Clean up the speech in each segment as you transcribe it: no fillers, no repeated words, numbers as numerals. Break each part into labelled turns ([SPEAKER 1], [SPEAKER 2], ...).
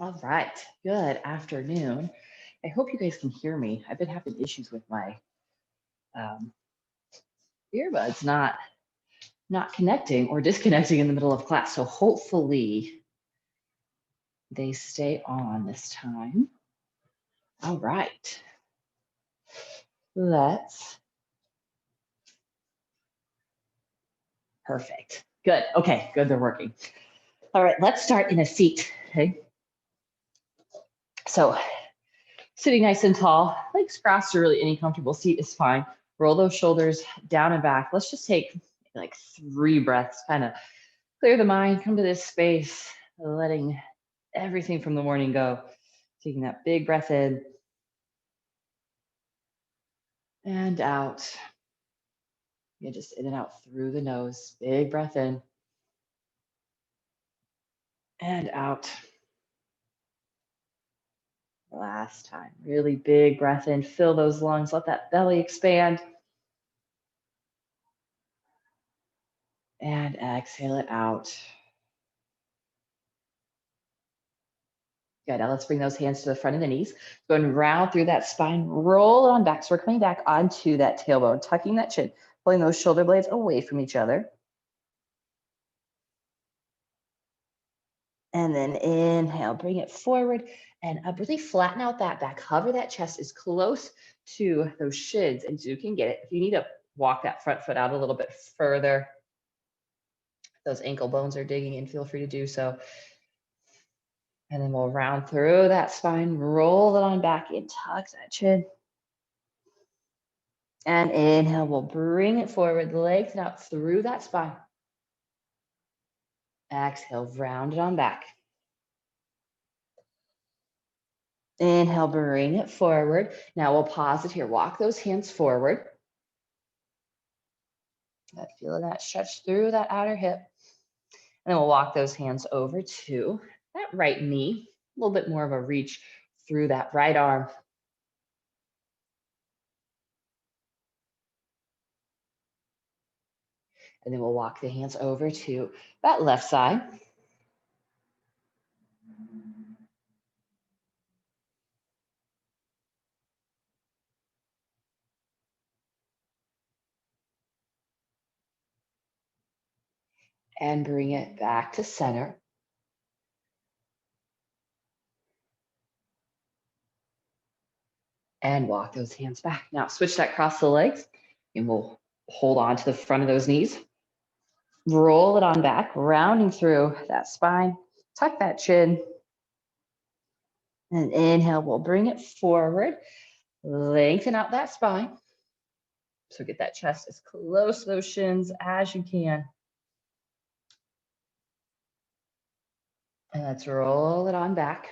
[SPEAKER 1] All right. Good afternoon. I hope you guys can hear me. I've been having issues with my um, earbuds not connecting or disconnecting in the middle of class. So hopefully they stay on this time. All right. Let's. Perfect. Good. Okay. Good. They're working. All right. Let's start in a seat. Okay. So sitting nice and tall, legs crossed, or really any comfortable seat is fine. Roll those shoulders down and back. Let's just take like 3 breaths, kind of clear the mind, come to this space, letting everything from the morning go. Taking that big breath in and out. Yeah, just in and out through the nose. Big breath in and out. Last time. Really big breath in. Fill those lungs. Let that belly expand. And exhale it out. Good. Now let's bring those hands to the front of the knees. Going round through that spine. Roll it on back. So we're coming back onto that tailbone, tucking that chin, pulling those shoulder blades away from each other. And then inhale, bring it forward and up. Really flatten out that back. Hover that chest as close to those shins as you can get it. If you need to walk that front foot out a little bit further, those ankle bones are digging in, feel free to do so. And then we'll round through that spine, roll it on back in, tuck that chin. And inhale, we'll bring it forward, lengthen out through that spine. Exhale, round it on back. Inhale, bring it forward. Now we'll pause it here. Walk those hands forward. Feeling that stretch through that outer hip. And then we'll walk those hands over to that right knee. A little bit more of a reach through that right arm. And then we'll walk the hands over to that left side. And bring it back to center. And walk those hands back. Now switch that across the legs and we'll hold on to the front of those knees. Roll it on back, rounding through that spine. Tuck that chin. And inhale, we'll bring it forward. Lengthen out that spine. So get that chest as close to those shins as you can. And let's roll it on back.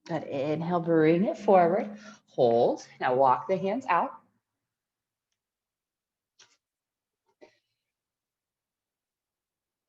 [SPEAKER 1] That inhale, bring it forward. Hold. Now walk the hands out.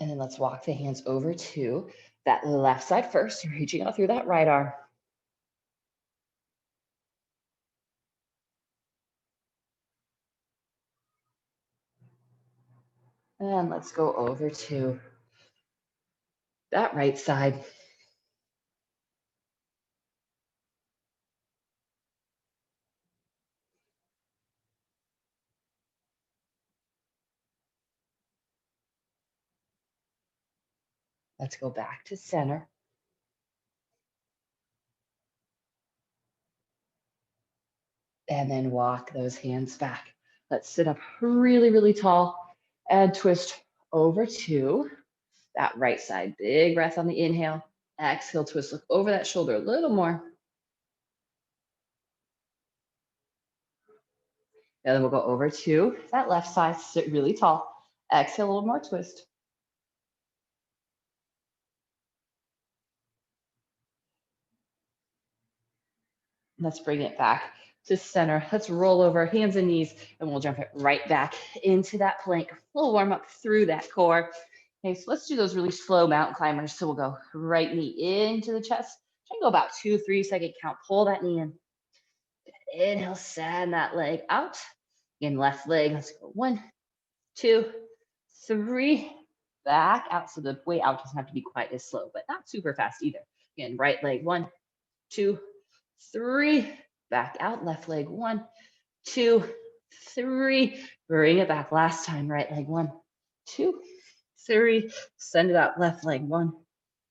[SPEAKER 1] And then let's walk the hands over to that left side first, reaching out through that right arm. And let's go over to that right side. Let's go back to center. And then walk those hands back. Let's sit up really, really tall and twist over to that right side. Big breath on the inhale. Exhale, twist, look over that shoulder a little more. And then we'll go over to that left side, sit really tall. Exhale, a little more twist. Let's bring it back to center. Let's roll over hands and knees, and we'll jump it right back into that plank. We'll warm up through that core. Okay, so let's do those really slow mountain climbers. So we'll go right knee into the chest. Try and go about 2-3 second count. Pull that knee in. Inhale, send that leg out. Again, left leg. Let's go 1, 2, 3. back out. So the way out doesn't have to be quite as slow, but not super fast either. Again, right leg, 1, 2, 3, back out, left leg, 1, 2, 3, bring it back. Last time, right leg, 1, 2, 3, send it out, left leg, 1,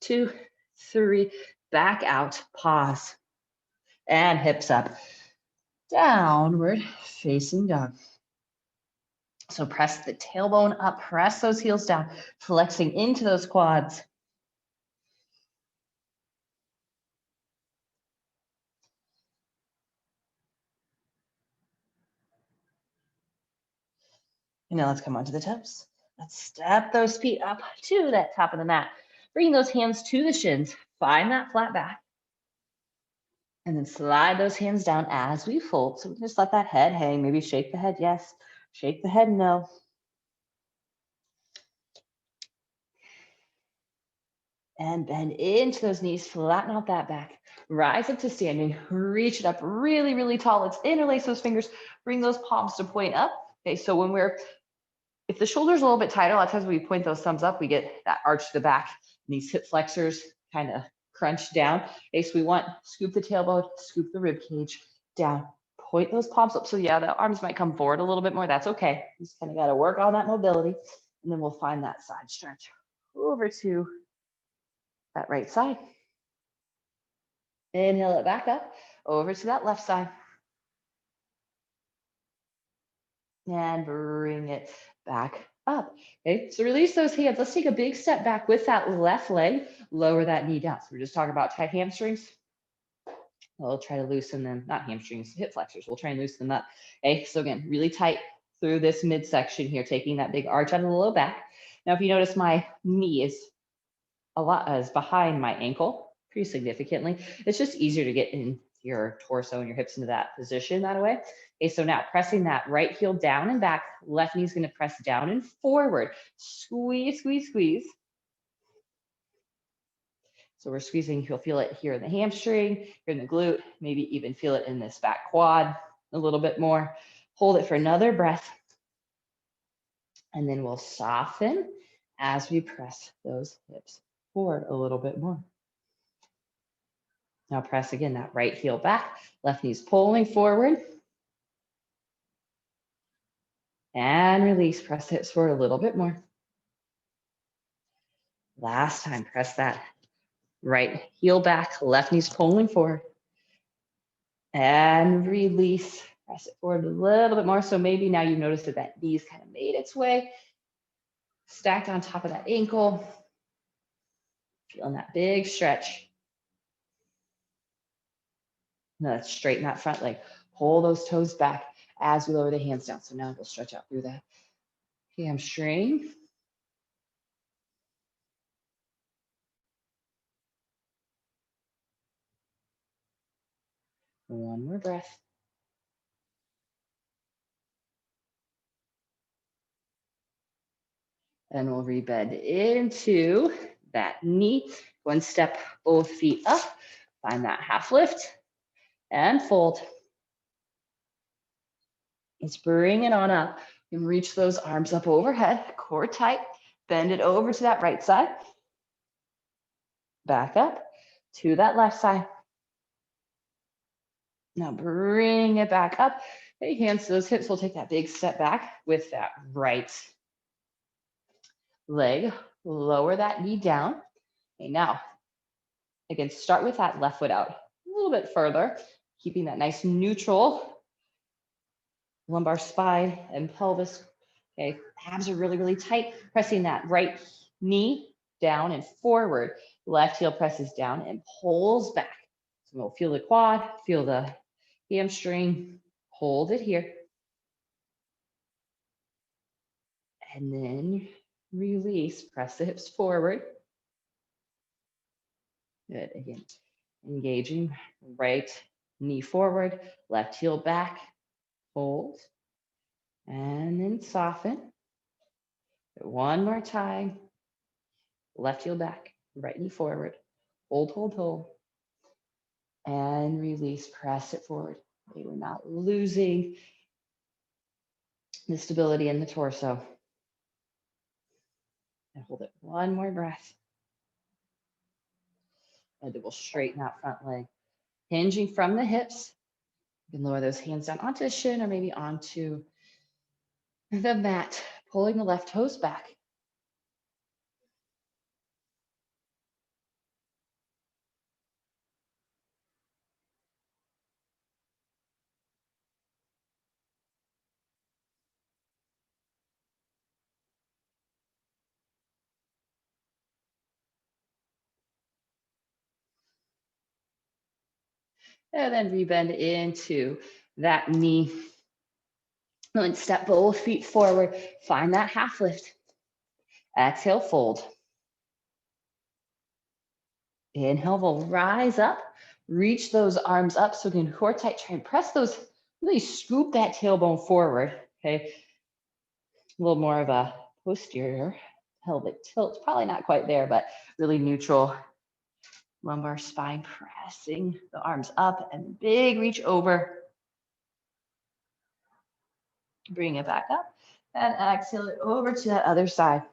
[SPEAKER 1] 2, 3, back out, pause, and hips up, downward facing dog. So press the tailbone up, press those heels down, flexing into those quads. And now let's come onto the toes. Let's step those feet up to that top of the mat. Bring those hands to the shins. Find that flat back. And then slide those hands down as we fold. So we just let that head hang. Maybe shake the head yes. Shake the head no. And bend into those knees. Flatten out that back. Rise up to standing. Reach it up really, really tall. Let's interlace those fingers. Bring those palms to point up. Okay, so if the shoulder's a little bit tighter, a lot of times when we point those thumbs up, we get that arch to the back, and these hip flexors kind of crunch down. Okay, so we want scoop the tailbone, scoop the rib cage down, point those palms up. So yeah, the arms might come forward a little bit more. That's okay. Just kind of got to work on that mobility, and then we'll find that side stretch over to that right side. Inhale it back up, over to that left side. And bring it back up. Okay, so release those hands. Let's take a big step back with that left leg. Lower that knee down. So we're just talking about tight hamstrings. We'll try to loosen them, not hamstrings, hip flexors. We'll try and loosen them up. Okay, so again, really tight through this midsection here, taking that big arch out of the low back. Now, if you notice, my knee is behind my ankle pretty significantly. It's just easier to get in your torso and your hips into that position that way. Okay, so now pressing that right heel down and back, left knee is going to press down and forward. Squeeze, squeeze, squeeze. So we're squeezing, you'll feel it here in the hamstring, here in the glute, maybe even feel it in this back quad a little bit more. Hold it for another breath. And then we'll soften as we press those hips forward a little bit more. Now press again, that right heel back, left knee's pulling forward. And release, press the hips forward a little bit more. Last time, press that right heel back, left knee's pulling forward. And release, press it forward a little bit more. So maybe now you notice that that knee's kind of made its way, stacked on top of that ankle. Feeling that big stretch. Now let's straighten that front leg. Pull those toes back as we lower the hands down. So now we'll stretch out through that hamstring. One more breath. And we'll rebend into that knee. One step, both feet up. Find that half lift and fold. Let's bring it on up and reach those arms up overhead, core tight. Bend it over to that right side. Back up to that left side. Now bring it back up. Hey, hands to those hips. We'll take that big step back with that right leg. Lower that knee down. Okay, now, again, start with that left foot out a little bit further, keeping that nice neutral lumbar spine and pelvis. Okay, abs are really, really tight. Pressing that right knee down and forward. Left heel presses down and pulls back. So we'll feel the quad, feel the hamstring. Hold it here. And then release, press the hips forward. Good, again, engaging right knee forward, left heel back, hold, and then soften. One more time, left heel back, right knee forward, hold, hold, hold, and release, press it forward. Okay, we're not losing the stability in the torso. And hold it one more breath. And then we'll straighten out front leg. Hinging from the hips. You can lower those hands down onto the shin or maybe onto the mat, pulling the left toes back. And then rebend into that knee. And step both feet forward. Find that half lift. Exhale, fold. Inhale, we'll rise up. Reach those arms up. So again, core tight, try and press those, really scoop that tailbone forward, okay? A little more of a posterior pelvic tilt. Probably not quite there, but really neutral. Lumbar spine pressing the arms up and big reach over. Bring it back up and exhale it over to that other side.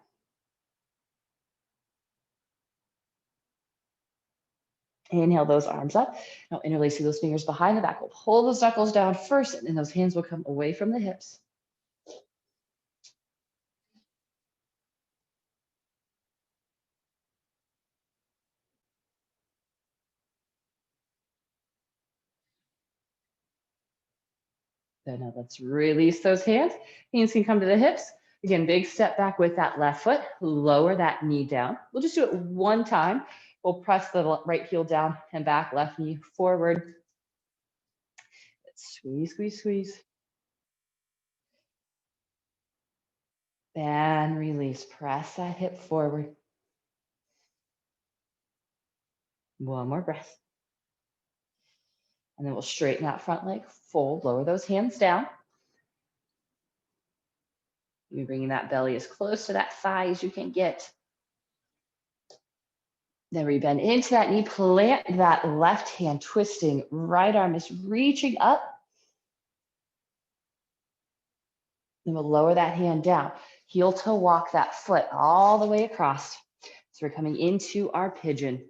[SPEAKER 1] Inhale those arms up. Now interlacing those fingers behind the back. We'll pull those knuckles down first, and then those hands will come away from the hips. Then now let's release those hands. Hands can come to the hips. Again, big step back with that left foot. Lower that knee down. We'll just do it one time. We'll press the right heel down and back, left knee forward. Squeeze, squeeze, squeeze. And release. Press that hip forward. One more breath. And then we'll straighten that front leg, fold, lower those hands down. You're bringing that belly as close to that thigh as you can get. Then we bend into that knee, plant that left hand, twisting. Right arm is reaching up. Then we'll lower that hand down. Heel to walk that foot all the way across. So we're coming into our pigeon.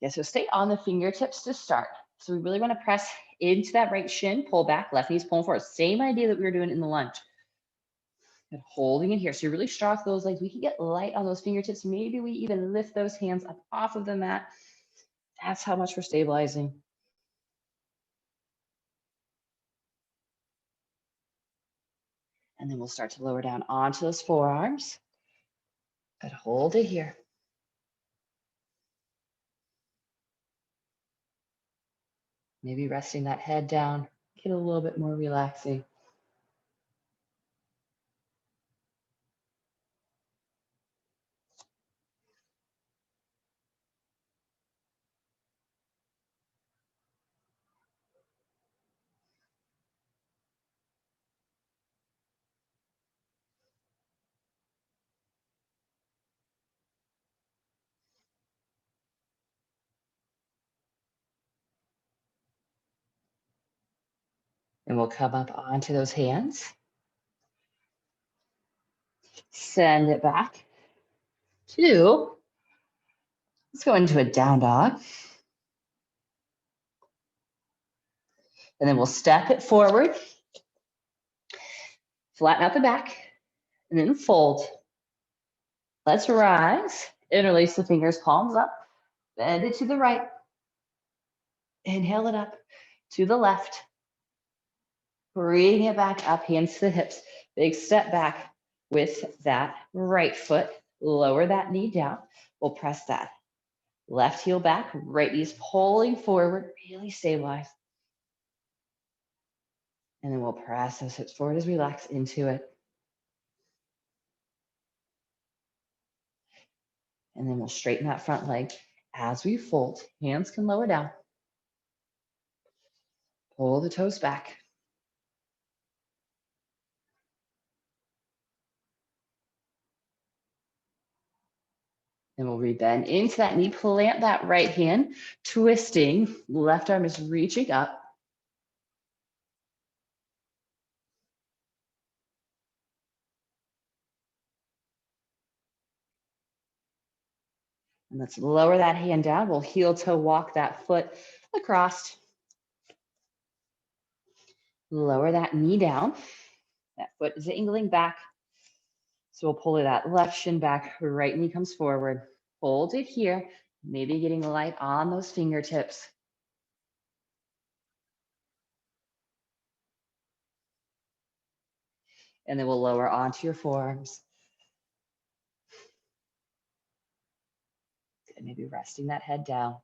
[SPEAKER 1] Yeah, so stay on the fingertips to start. So we really want to press into that right shin, pull back, left knee's pulling forward. Same idea that we were doing in the lunge. And holding it here. So you really stroke those legs. We can get light on those fingertips. Maybe we even lift those hands up off of the mat. That's how much we're stabilizing. And then we'll start to lower down onto those forearms. And hold it here. Maybe resting that head down. Get a little bit more relaxing. And we'll come up onto those hands. Send it back to, let's go into a down dog. And then we'll step it forward. Flatten out the back. And then fold. Let's rise. Interlace the fingers, palms up. Bend it to the right. Inhale it up to the left. Bring it back up, hands to the hips. Big step back with that right foot. Lower that knee down. We'll press that left heel back, right knee's pulling forward, really stabilize. And then we'll press those hips forward as we relax into it. And then we'll straighten that front leg as we fold. Hands can lower down. Pull the toes back. Then we'll rebend into that knee, plant that right hand, twisting. Left arm is reaching up. And let's lower that hand down. We'll heel toe walk that foot across. Lower that knee down. That foot is angling back. So we'll pull that left shin back, right knee comes forward. Hold it here. Maybe getting light on those fingertips. And then we'll lower onto your forearms. And maybe resting that head down.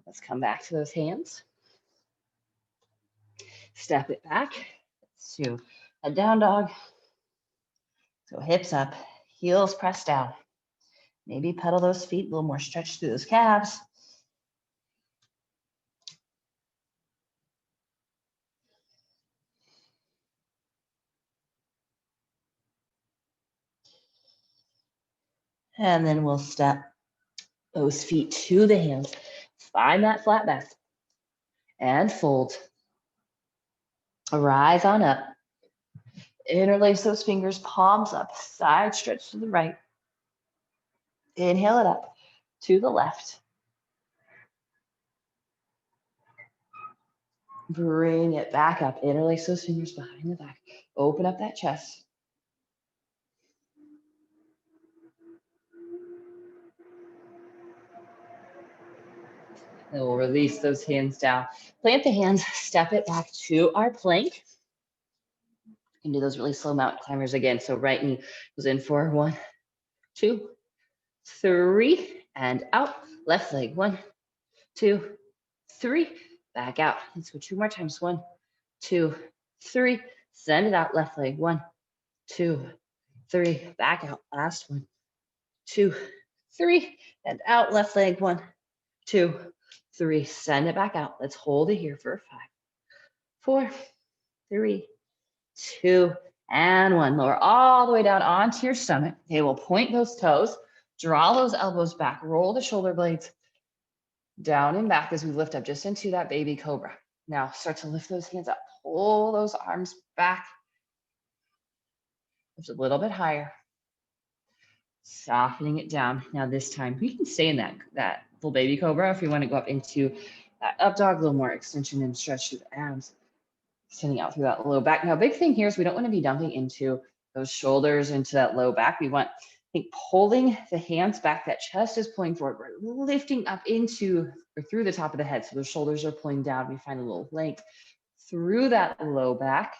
[SPEAKER 1] Let's come back to those hands. Step it back to a down dog. So hips up, heels pressed down. Maybe pedal those feet, a little more stretch through those calves. And then we'll step those feet to the hands. Find that flat back. And fold. Rise on up. Interlace those fingers, palms up, side stretch to the right. Inhale it up to the left. Bring it back up. Interlace those fingers behind the back. Open up that chest. And we'll release those hands down. Plant the hands, step it back to our plank. And do those really slow mountain climbers again. So right knee goes in for 1, 2, 3, and out. Left leg, 1, 2, 3, back out. Let's go 2 more times. 1, 2, 3, send it out. Left leg, 1, 2, 3, back out. Last 1, 2, 3, and out. Left leg, 1, 2, 3, send it back out. Let's hold it here for 5, 4, 3, 2, and 1. Lower all the way down onto your stomach. Okay, we'll point those toes, draw those elbows back, roll the shoulder blades down and back as we lift up just into that baby cobra. Now start to lift those hands up, pull those arms back, lift a little bit higher, softening it down. Now this time we can stay in that full baby cobra if we want to go up into that up dog, a little more extension and stretch through the abs. Sending out through that low back. Now, big thing here is we don't want to be dumping into those shoulders, into that low back. We want, pulling the hands back. That chest is pulling forward. We're lifting up into or through the top of the head. So the shoulders are pulling down. We find a little length through that low back.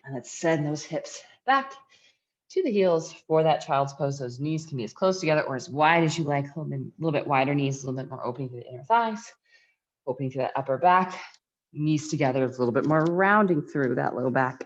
[SPEAKER 1] And let's send those hips back to the heels for that child's pose. Those knees can be as close together or as wide as you like. A little bit wider knees, a little bit more opening to the inner thighs. Opening to that upper back, knees together, a little bit more rounding through that low back.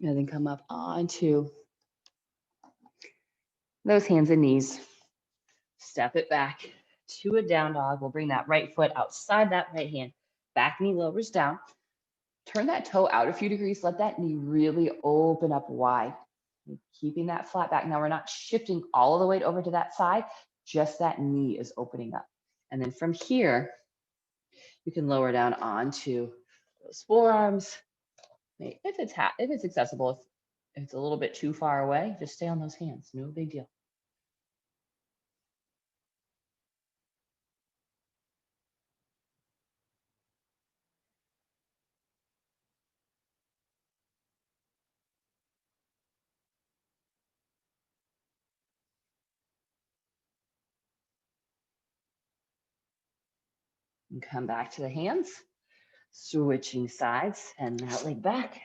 [SPEAKER 1] And then come up onto those hands and knees. Step it back to a down dog. We'll bring that right foot outside that right hand. Back knee lowers down. Turn that toe out a few degrees. Let that knee really open up wide. Keeping that flat back. Now we're not shifting all of the weight over to that side. Just that knee is opening up. And then from here, you can lower down onto those forearms. If it's accessible, If it's a little bit too far away, just stay on those hands. No big deal. And come back to the hands, switching sides, and that leg back.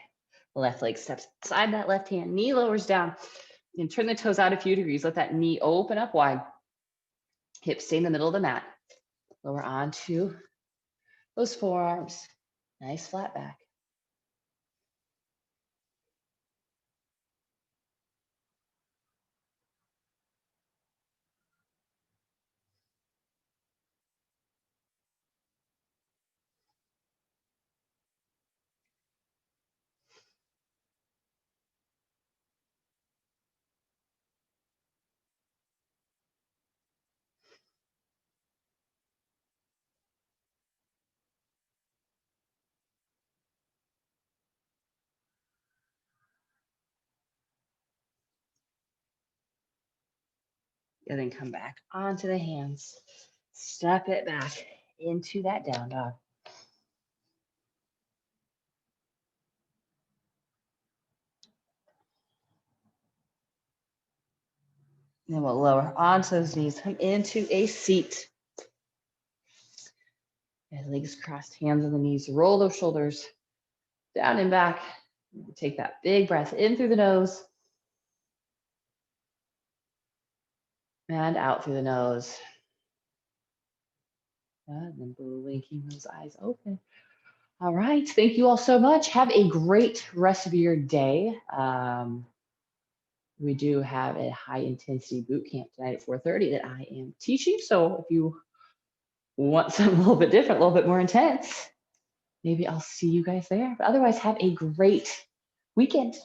[SPEAKER 1] Left leg steps inside that left hand, knee lowers down, and turn the toes out a few degrees. Let that knee open up wide. Hips stay in the middle of the mat. Lower onto those forearms. Nice flat back. And then come back onto the hands. Step it back into that down dog. Then we'll lower onto those knees, come into a seat. And legs crossed, hands on the knees, roll those shoulders down and back. Take that big breath in through the nose and out through the nose. And then blinking those eyes open. All right, thank you all so much. Have a great rest of your day. We do have a high intensity boot camp tonight at 4:30 that I am teaching. So if you want something a little bit different, a little bit more intense, maybe I'll see you guys there. But otherwise, have a great weekend.